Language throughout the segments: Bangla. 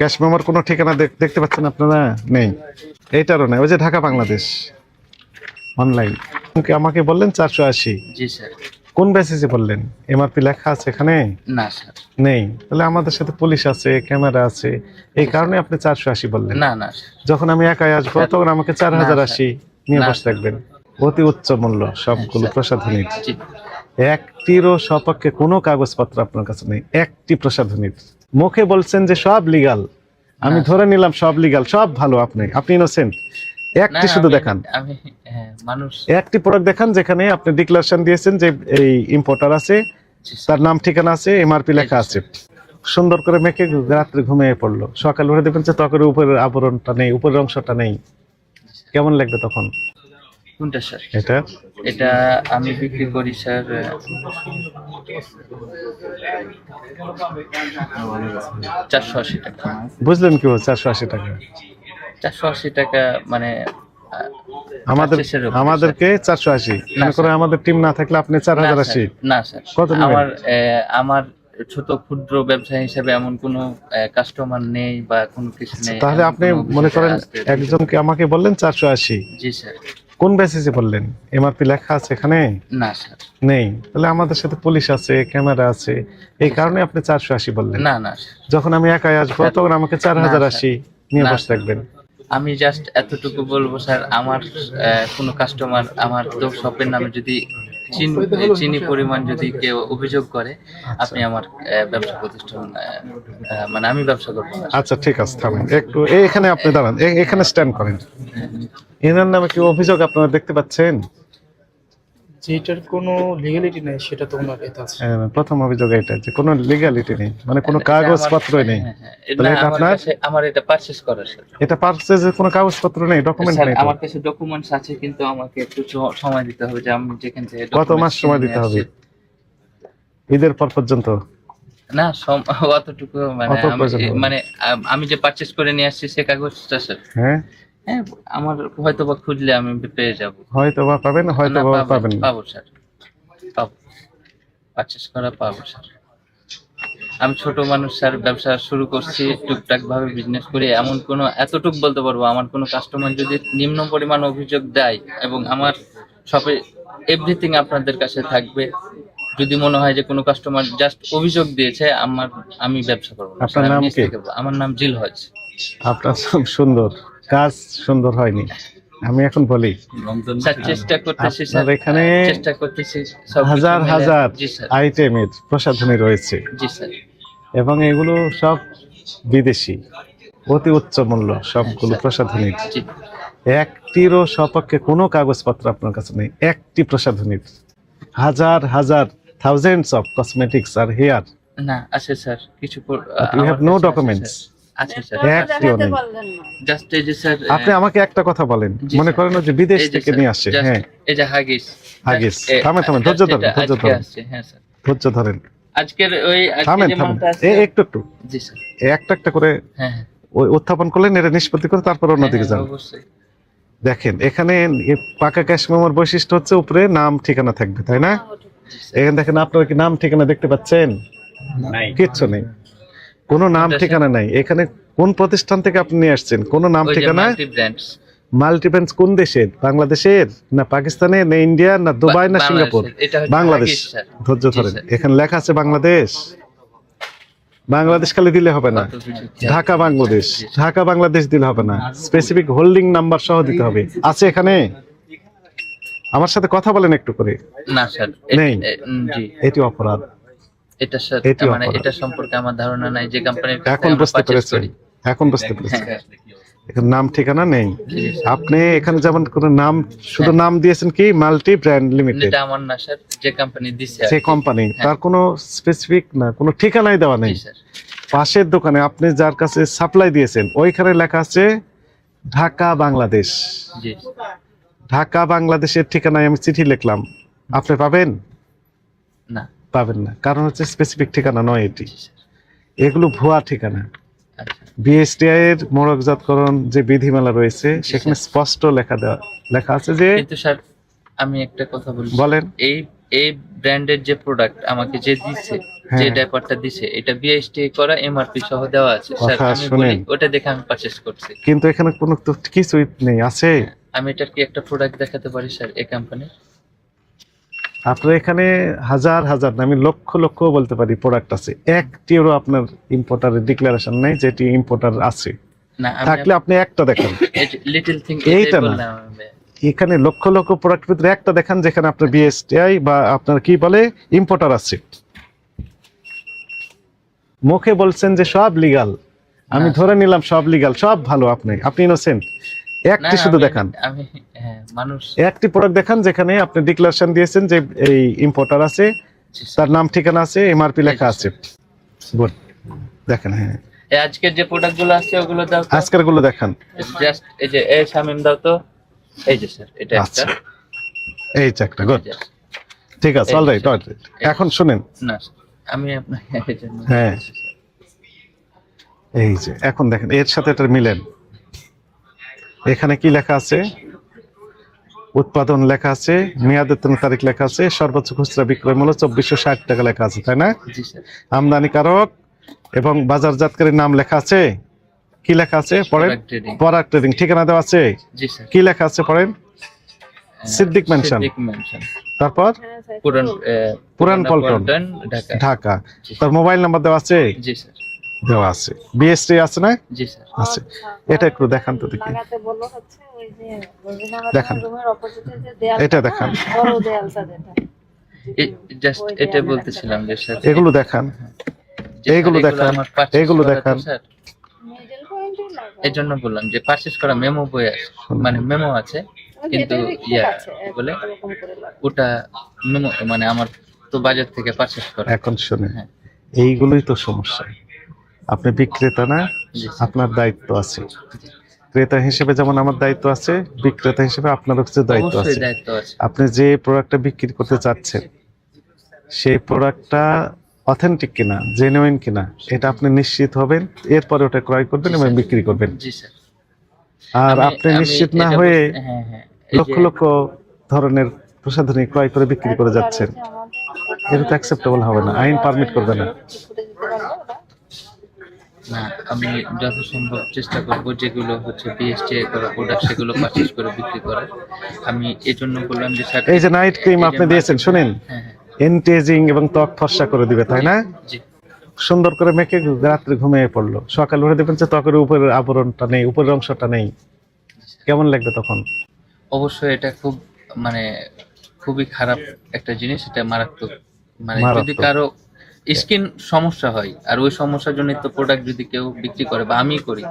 ক্যাশ মেমোর কোনো ঠিকানা দেখতে পাচ্ছেন আপনারা? নেই, এইটারও নেই। ওই যে ঢাকা বাংলাদেশ অনলাইন আমাকে বললেন 480। জি স্যার। কোন বেসিসে বললেন? এমআরপি লেখা আছে এখানে? না স্যার। নেই। তাহলে আমাদের সাথে পুলিশ আছে, ক্যামেরা আছে, এই কারণে আপনি 480 বললেন। না না যখন আমি একাই আসবো তখন আমাকে 4080 নিয়ে না, বসে থাকবেন। অতি উচ্চ মূল্য সবগুলো প্রসাধনীর। জি। একটিরও সপক্ষে কোনো কাগজপত্র আপনার কাছে নেই, একটি প্রসাধনীর। মুখে বলছেন যে সব লিগাল, আমি ধরে নিলাম সব লিগাল, সব ভালো। আপনি ইনোসেন্ট। একটি শুধু দেখান, আমি মানুষ একটি প্রোডাক্ট দেখান যেখানে আপনি ডিক্লারেশন দিয়েছেন যে এই ইম্পোর্টার আছে, তার নাম ঠিকানা আছে, এমআরপি লেখা আছে। সুন্দর করে মেখে রাত্রে ঘুমিয়ে পড়লো, সকাল উঠে দেখবেন যে ত্বকের উপরের আবরণটা নেই, উপরের অংশটা নেই। কেমন লাগবে তখন? কোনটা স্যার? এটা আমি বিক্রি করি স্যার 480 টাকা। বুঝলেন কি? 480 টাকা। 480 টাকা মানে আমাদেরকে 480 মনে করে, আমাদের টিম না থাকলে আপনি 4080। না স্যার, কত? আমার ছোট ক্ষুদ্র ব্যবসায়ী হিসেবে এমন কোনো কাস্টমার নেই বা কোনো কিছু নেই। তাহলে আপনি মনে করেন একজনকে আমাকে বললেন 480। জি স্যার। কোন বেসিসে বললেন? এমআরপি লেখা আছে এখানে? না স্যার। নেই। তাহলে আমাদের সাথে পুলিশ আছে, ক্যামেরা আছে, এই কারণে আপনি 480 বললেন। না না, যখন আমি একাই আসবো তখন আমাকে 4080 নিয়ে বসে থাকবেন। আমি জাস্ট এতটুকু বলবো স্যার, আমার কোনো কাস্টমার আমার তো শপের নামে যদি চিনি পরিমাণ যদি কেউ অভিযোগ করে, আপনি আমার ব্যবসা প্রতিষ্ঠান মানে আমি ব্যবসা করবো না। আচ্ছা ঠিক আছে, থামেন একটু। এখানে আপনি দাঁড়ান, এখানে স্ট্যান্ড করেন। এনার নামে কি অভিযোগ আপনারা দেখতে পাচ্ছেন? যেটার কোনো লিগ্যালিটি নেই সেটা তো ওনার এটা আছে। প্রথম অভিযোগ এটা যে কোনো লিগ্যালিটি নেই, মানে কোনো কাগজপত্রই নেই। তাহলে এটা আপনার, আমার এটা পারচেজ করার স্যার। এটা পারচেজের কোনো কাগজপত্র নেই, ডকুমেন্ট নেই। আমার কাছে ডকুমেন্টস আছে, কিন্তু আমাকে একটু সময় দিতে হবে যে আমি যেখান থেকে। কত মাস সময় দিতে হবে? ঈদের পর পর্যন্ত? না, অতটুকু মানে আমি যে পারচেজ করে নিয়ে আসছি সে কাগজটা স্যার। হ্যাঁ, আমার হয়তো বা খুঁজলে আমি পেয়ে যাব। হয়তো বা পাবেন, হয়তো বা পাবেন। পাবো স্যার, পাবো, পারচেজ করা পাবো স্যার। আমি ছোট মানুষ স্যার, ব্যবসা শুরু করছি, টুকটাক ভাবে বিজনেস করি। এমন কোনো এতটুক বলতে পারবো, আমার কোনো কাস্টমার যদি নিম্ন পরিমাণ অভিযোগ দেয় এবং আমার শপে এভরিথিং আপনাদের কাছে থাকবে, যদি মনে হয় যে কোনো কাস্টমার জাস্ট অভিযোগ দিয়েছে, আমি ব্যবসা করবো না। আপনার নাম কি? আমার নাম জিল হজ। আপনার নাম সুন্দর, কাজ সুন্দর হয়নি। আমি এখন বলি স্যার, চেষ্টা করতেছি স্যার, এখানে চেষ্টা করতেছি। হাজার হাজার জি স্যার। আইটেমের প্রসাধনী রয়েছে, জি স্যার। এবং এগুলো সব বিদেশি, অতি উচ্চ মূল্য সবগুলো প্রসাধনীর। একটিরও সপক্ষে কোনো কাগজপত্র আপনার কাছে নেই, একটি প্রসাধনীর। হাজার হাজার থাউজেন্ডস অফ কসমেটিক্স আর হেয়ার। না আছে স্যার, কিছু ইউ হ্যাভ নো ডকুমেন্টস। আছে স্যার, একটিও নেই। জাস্ট এই যে স্যার, আপনি আমাকে একটা কথা বলেন, মনে করেন যে বিদেশ থেকে নিয়ে আসছে। হ্যাঁ, এই যে হাগিস। থামেন, ধৈর্য ধরেন, ধৈর্য ধরেন। হ্যাঁ স্যার, ধৈর্য ধরেন। আজকের ওই থামেন, একটু জি স্যার, একটা একটা করে হ্যাঁ ওই উত্থাপন করলেন, এটা নিষ্পত্তি করে তারপর অন্যদিকে যান। অবশ্যই। দেখেন এখানে পাকা ক্যাশ মেমোর বৈশিষ্ট্য হচ্ছে উপরে নাম ঠিকানা থাকবে, তাই না? এখানে দেখেন, আপনারা কি নাম ঠিকানা দেখতে পাচ্ছেন? কিচ্ছু নেই, কোনো নাম ঠিকানা নাই। এখানে কোন প্রতিষ্ঠান থেকে আপনি নিয়ে আসছেন? কোনো নাম ঠিকানা। মাল্টিব্র্যান্ডস কোন দেশের? বাংলাদেশের না পাকিস্তানের না ইন্ডিয়া না দুবাই না সিঙ্গাপুর? বাংলাদেশ। ধৈর্য ধরেন, এখানে লেখা আছে বাংলাদেশ। বাংলাদেশ খালি দিলে হবে না, ঢাকা বাংলাদেশ, ঢাকা বাংলাদেশ দিলে হবে না, স্পেসিফিক হোল্ডিং নাম্বার সহ দিতে হবে। আছে এখানে? আমার সাথে কথা বলেন একটু করে। না স্যার, নেই। জি, এটি অপরাধ। এটা স্যার মানে এটা সম্পর্কে আমার ধারণা নাই যে কোম্পানির। এখন বুঝতে পেরেছেন? এখন বুঝতে পেরেছেন? এখানে নাম ঠিকানা নেই। আপনি এখানে যেমন কোন নাম, শুধু নাম দিয়েছেন কি মাল্টি ব্র্যান্ড লিমিটেড। এটা আমার না স্যার, যে কোম্পানি দিছে সেই কোম্পানি, তার কোনো স্পেসিফিক না, কোনো ঠিকানাই দেওয়া নেই। পাশের দোকানে আপনি যার কাছে সাপ্লাই দিয়েছেন ওইখানে লেখা আছে ঢাকা বাংলাদেশ। জি, ঢাকা বাংলাদেশের ঠিকানায় আমি চিঠি লিখলাম, আপনি পাবেন? না, পাবেন না, কারণ হচ্ছে স্পেসিফিক ঠিকানা নয় এটি, এগুলো ভুয়া ঠিকানা। আচ্ছা, বিএসটিআই এর মোড়কজাতকরণ যে বিধিমালা রয়েছে সেখানে স্পষ্ট লেখা আছে যে। কিন্তু স্যার আমি একটা কথা বলি, বলেন। এই ব্র্যান্ডের যে প্রোডাক্ট আমাকে যে দিছে, হ্যাঁ। যে ডাইপারটা দিছে, এটা বিএসটি করা, এমআরপি সহ দেওয়া আছে স্যার। কথা আমি শুনেন। বলি ওটা দেখে আমি পারচেজ করছি। কিন্তু এখানে কোনো তো কিছুই নেই, আছে? আমি এটার কি একটা প্রোডাক্ট দেখাতে পারি স্যার এই কোম্পানির? আপনার এখানে হাজার হাজার না, আমি লক্ষ লক্ষ বলতে পারি প্রোডাক্ট আছে, একটিরও আপনার ইম্পোর্টারের ডিক্লারেশন নাই যেটি ইম্পোর্টার আছে। না, থাকলে আপনি একটা দেখান। লিটল থিং এইটা এইটা না। বললাম আমি। এখানে লক্ষ লক্ষ প্রোডাক্ট ভিতরে একটা দেখান যেখানে আপনার বিএসটিআই বা আপনার কি বলে ইম্পোর্টার আছে। মুখে বলছেন যে সব লিগ্যাল, আমি না। ধরে নিলাম সব লিগ্যাল, সব ভালো, আপনি ইনোসেন্ট। না, একটি শুধু দেখান, আমি হ্যাঁ মানুষ। একটি প্রোডাক্ট দেখান যেখানে আপনি ডিক্লারেশন দিয়েছেন যে এই ইম্পোর্টার আছে, জি, স্যার। তার নাম ঠিকানা আছে, এমআরপি লেখা আছে। গুড, দেখেন। হ্যাঁ, এই আজকের যে প্রোডাক্ট গুলো আছে ওগুলো দাও তো। আজকের গুলো দেখান। জাস্ট এই যে এই শামিম দাও তো। এই যে স্যার এটা একটা। আচ্ছা, এই চাকটা গুড, এই যে। ঠিক আছে, এই অলরাইট। যে। এখন শুনেন, না স্যার, আমি আপনাকে এই জন্য হ্যাঁ। বলছি, স্যার। এই যে এখন দেখেন এর সাথে এটা মিলেন। এখানে কি লেখা আছে? উৎপাদন লেখা আছে, মেয়াদোত্তীর্ণ তারিখ লেখা আছে, সর্বোচ্চ খুচরা বিক্রয় মূল্য 2460 টাকা লেখা আছে, তাই না? জি স্যার। আমদানিকারক এবং বাজারজাতকারীর নাম লেখা আছে। কি লেখা আছে পড়েন? Product trading। পরাগ ট্রেডিং, ঠিকানা দেওয়া আছে। জি স্যার। কি লেখা আছে পড়েন? সিদ্দিক মেনশন। সিদ্দিক মেনশন। তারপর পুরান পুরান পল্টন, ঢাকা। ঢাকা। জি তার মোবাইল নাম্বার দেওয়া আছে? জি স্যার। দেওয়া আছে। বিএসটি আছে না? জি স্যার। আছে। এটা একটু দেখান তো দেখি। লাগাতে বললো হচ্ছে ওই যে দেখান। রুমের অপোজিটে যে দেয়াল, এটা দেখান। বড় দেয়ালটা যেটা জাস্ট এটা বলতেছিলাম যে স্যার এগুলো দেখান, যে স্যার, এইগুলো দেখান, আমার purchase এইগুলো করা তো দেখান। স্যার, মিডল পয়েন্টে লাগা এই জন্য বললাম যে পারচেজ করা মেমো বই আছে, মানে মেমো আছে, কিন্তু ইয়া বলে এরকম করে লাগা ওটা মেমো, মানে আমার তো বাজার থেকে পারচেজ করা। এখন শুনে, হ্যাঁ। এইগুলোই তো সমস্যা। আপনি বিক্রেতা না, জি স্যার। আপনার দায়িত্ব আছে। ক্রেতা হিসেবে যেমন আমার দায়িত্ব আছে, বিক্রেতা হিসেবে আপনারও কিছু দায়িত্ব অবশ্যই আছে। দায়িত্ব আছে। আপনি যে প্রোডাক্টটা বিক্রি করতে চাচ্ছেন সেই প্রোডাক্টটা অথেন্টিক কিনা, জেনুইন কিনা, এটা আপনি নিশ্চিত হবেন, এরপরে ওটা ক্রয় করবেন এবং বিক্রি করবেন। জি স্যার। আর আমি- আপনি আমি নিশ্চিত না এটা হয়ে হ্যাঁ হ্যাঁ এই লক্ষ যে- লক্ষ ধরনের প্রসাধনী ক্রয় করে বিক্রি করে যাচ্ছেন, এটা তো অ্যাকসেপ্টেবল হবে না, আইন পারমিট করবে না। ফুটে দিতে পারবো ওটা না, আমি যথাসম্ভব চেষ্টা করব যেগুলো হচ্ছে বিএসটিআই করা প্রোডাক্ট সেগুলো পারচেজ করে বিক্রি করার। আমি এই জন্য বললাম যে স্যার এই যে নাইট ক্রিম এই যে আপনি দিয়েছেন, শুনেন, হ্যাঁ হ্যাঁ এন্টিএজিং এবং ত্বক ফর্সা করে দিবে, তাই না? জি সুন্দর করে মেখে রাত্রে ঘুমিয়ে পড়লো, সকাল উঠে দেখবেন যে ত্বকের উপরের আবরণটা নেই, উপরের অংশটা নেই, কেমন লাগবে তখন? অবশ্যই এটা খুব মানে খুবই খারাপ একটা জিনিস, এটা মারাত্মক। মানে যদি মারাত্মক। কারো স্কিন সমস্যা হয় আর ওই সমস্যার জন্য তো প্রোডাক্ট যদি কেউ বিক্রি করে বা আমি করি,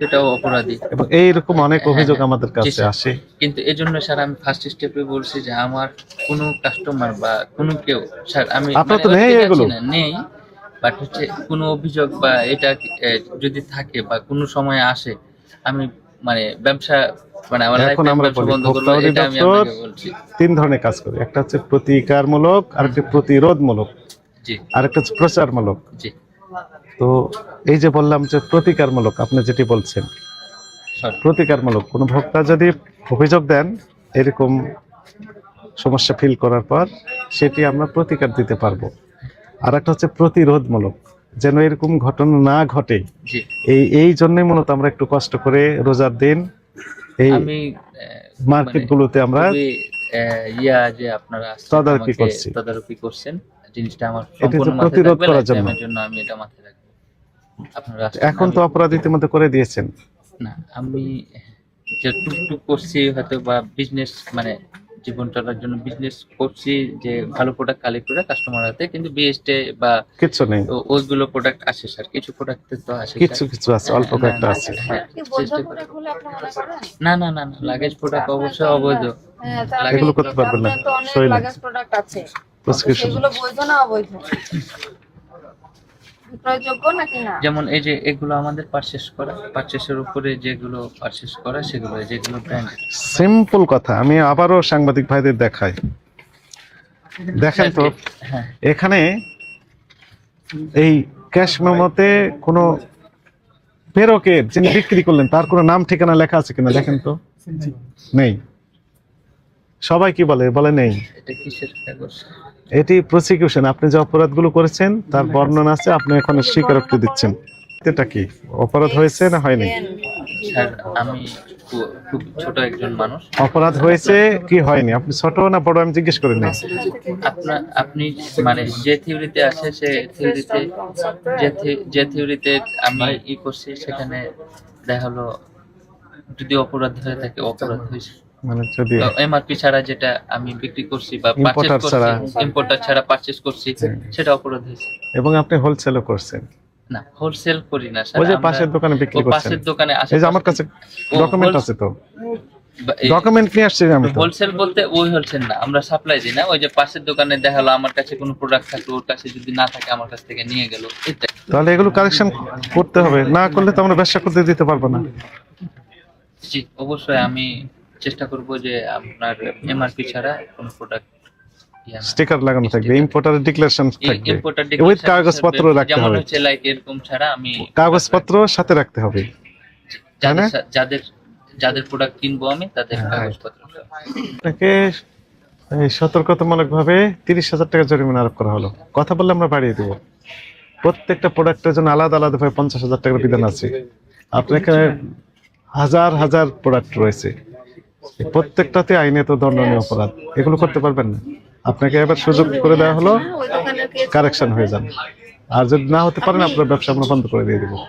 এটাও অপরাধী। এবং এইরকম অনেক অভিযোগ হ্যাঁ, আমাদের জি কাছে স্যার। আসে। কিন্তু এজন্য স্যার আমি ফার্স্ট স্টেপে বলছি যে আমার কোনো কাস্টমার বা কোনো কেউ, স্যার আমি আপনার তো মানে নেই ওইদিকে এগুলো? যাচ্ছি না, নেই, বাট হচ্ছে কোনো অভিযোগ বা এটা যদি থাকে বা কোনো সময় আসে, আমি মানে ব্যবসা মানে আমার এখন লাইফ আমরা ব্যবসা বলি, বন্ধ করবো, ভোক্তা এটা আমি অধিদপ্তর আপনাকে বলছি। 3 ধরনের কাজ করে, একটা হচ্ছে প্রতিকারমূলক, আরেকটা প্রতিরোধমূলক, জি আরেকটা হচ্ছে প্রচারমূলক। জি তো এই যে বললাম যে প্রতিকারমূলক, আপনি যেটি বলছেন সরি প্রতিকারমূলক, কোনো ভোক্তা যদি অভিযোগ দেন এরকম সমস্যা ফিল করার পর, সেটি আমরা প্রতিকার দিতে পারবো। আর একটা হচ্ছে প্রতিরোধমূলক, যেন এরকম ঘটনা না ঘটে। জি এই জন্যই মূলত আমরা একটু কষ্ট করে রোজার দিন এই আমি মার্কেটগুলোতে আমরা খুবই, ইয়া যে আপনারা আসছেন, তদারকি আমাকে করছি। তদারকি করছেন, জিনিসটা আমার এটা সম্পূর্ণ হচ্ছে মাথায় প্রতিরোধ থাকবে, করার লাইফ জন্য। টাইমের জন্য আমি এটা মাথায় রাখবো। আপনারা আসছেন, এখন তো আমি- অপরাধ ইতিমধ্যে করে দিয়েছেন। না, আমি যে টুকটুক করছি হয়তো বা বিজনেস মানে জীবন চলার জন্য বিজনেস করছি, যে ভালো প্রোডাক্ট কালেক্ট করে কাস্টমার হাতে, কিন্তু বিএসটে বা কিচ্ছু নেই, ওইগুলো প্রোডাক্ট আসে স্যার, কিছু প্রোডাক্ট তো আসে কিছু স্যার। কিছু আছে, অল্প না, কয়েকটা না, আছে। হ্যাঁ, কি বৈধ চেষ্টা করি। প্রোডাক্ট হলে আপনি মনে করেন? না না না না, লাগেজ প্রোডাক্ট অবশ্যই অবৈধ। হ্যাঁ, তাহলে এগুলো করতে পারবেন না, আপনার তো অনেক সই না। লাগাজ প্রোডাক্ট আছে, প্রেসক্রিপশন সেগুলো বৈধ না অবৈধ? বিক্রয়যোগ্য নাকি না? যেমন এই যে এগুলো আমাদের পারচেস করা, পারচেসের উপরে যেগুলো পারচেস করা সেগুলো, যেগুলো ব্র্যান্ড। সিম্পল কথা আমি আবারও সাংবাদিক ভাইদের দেখাই, দেখেন তো হ্যাঁ এখানে এই ক্যাশ মেমোতে কোনো প্রেরকের যিনি বিক্রি করলেন তার কোনো নাম ঠিকানা লেখা আছে কিনা দেখেন তো, নেই। সবাই কি বলে, বলে নেই। এটা কিসের কাগজ? এটি প্রসিকিউশন, আপনি যে অপরাধগুলো করেছেন তার বর্ণনা আছে, আপনি এখানে স্বীকারোক্তি দিচ্ছেন। এটা কি অপরাধ হয়েছে না হয়নি? স্যার আমি খুব ছোট একজন মানুষ। অপরাধ হয়েছে কি হয়নি, আপনি ছোট না বড় আমি জিজ্ঞেস করি না। আপনি মানে যে থিওরিতে আছে সে থিওরিতে যে থিওরিতে আমি করছি সেখানে দেখা হলো যদি অপরাধ হয়ে থাকে অপরাধ হয়েছে। মানে যদি এমআরপি ছাড়া যেটা আমি বিক্রি করছি বা Importer পারচেজ ছাড়া। করছি, ইম্পোর্টার ছাড়া পারচেজ করছি, সেটা অপরাধ হয়েছে। এবং আপনি হোলসেলও করছেন, না হোলসেল করি না স্যার, ওই যে আমরা- পাশের দোকানে বিক্রি ও করছেন। পাশের দোকানে এই যে আমার কাছে ডকুমেন্ট আছে তো, এই- ডকুমেন্ট নিয়ে আসছি আমি তো। হোলসেল বলতে ওই হোলসেল না, আমরা সাপ্লাই দিই না। ওই যে পাশের দোকানে দেখালো আমার কাছে কোনো প্রোডাক্ট থাকলো, ওর কাছে যদি না থাকে আমার কাছ থেকে নিয়ে গেল, এটাই। তাহলে এগুলো কারেকশন করতে হবে, না করলে তো আমরা ব্যবসা করতে দিতে পারবো না। জি অবশ্যই আমি চেষ্টা করব যে আপনার এমআরপি ছাড়া কোনো প্রোডাক্ট স্টিকার লাগানো থাকবে, ইম্পোর্টারের ডিক্লারেশন থাকবে, ইম্পোর্টার উইথ কাগজপত্র রাখতে যেমন হবে, হচ্ছে লাইক এরকম ছাড়া আমি কাগজপত্র সাথে রাখতে হবে। তাই না? যাদের যাদের প্রোডাক্ট কিনবো আমি তাদের হ্যাঁ। কাগজপত্র আপনাকে এই সতর্কতামূলক ভাবে 30,000 টাকা জরিমানা আরোপ করা হলো। কথা বললে আমরা বাড়িয়ে দেবো। প্রত্যেকটা প্রোডাক্টের জন্য আলাদা আলাদা ভাবে 50,000 টাকার বিধান আছে। আপনার এখানে হাজার হাজার প্রোডাক্ট রয়েছে, এই প্রত্যেকটাতে আইনে তো দণ্ডনীয় অপরাধ, এগুলো করতে পারবেন না। আপনাকে এবার সুযোগ করে দেওয়া হলো, ওই দোকানের কেস কারেকশন হয়ে যান। আর যদি না হতে পারেন আপনার ব্যবসা আমরা বন্ধ করে দিয়ে দেবো।